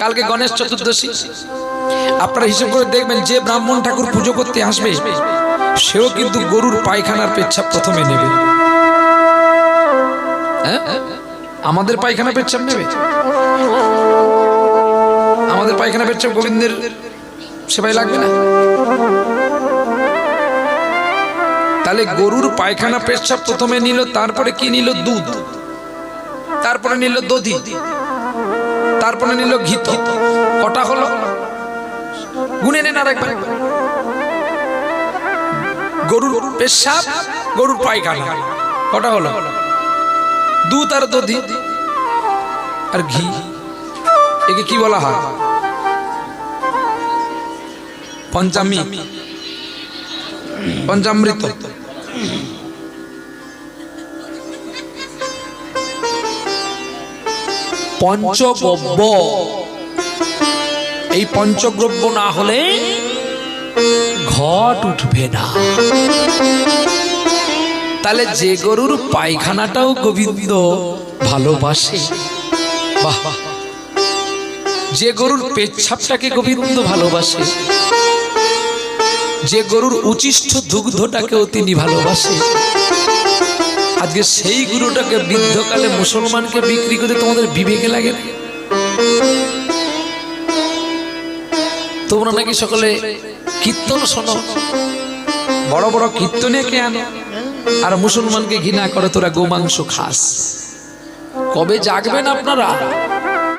কালকে গণেশ চতুর্দশী, আপনারা হিসাব করে দেখবেন যে ব্রাহ্মণ ঠাকুর পুজো করতে আসবে সেও কিন্তু গরুর পায়খানার পেচ্ছাপ প্রথমে নেবে। হ্যাঁ, আমাদের পায়খানা পেচ্ছাপ নেবে? আমাদের পায়খানা পেচ্ছাপ গোবিন্দের সেবায় লাগবে না? তাহলে গরুর পায়খানা পেচ্ছাপ প্রথমে নিল, তারপরে কি নিল? দুধ, তারপরে নিল দধি, তারপরে নিল ঘি। কটা হলো? গুনে নেন আরেকবার। গরুর পেচ্ছাপ, গরুর পায়খানা, কটা হলো? দুধ আর দধি আর ঘি। একে কি বলা হয়? পঞ্চামৃত। পঞ্চগব্য। এই পঞ্চদ্রব্য না হলে ঘট উঠবে না। তাহলে যে গরুর পায়খানাটাও গোবিন্দ ভালোবাসে, বাহ, যে গরুর পেচ্ছাপটাকে গোবিন্দ ভালোবাসে, যে গরুর উচিষ্ঠ দুগ্ধটাকেও তিনি ভালোবাসে, আজকে সেই গরুটাকে বৃদ্ধকালে মুসলমানকে বিক্রি করে তোমাদের বিবেকে লাগে না? তোমরা নাকি সকলে কীর্তন শোনো, বড় বড় কীর্তনে কে আনো, আর মুসলমানকে ঘৃণা করে তোরা গোমাংস খাস। কবে জাগবেন আপনারা?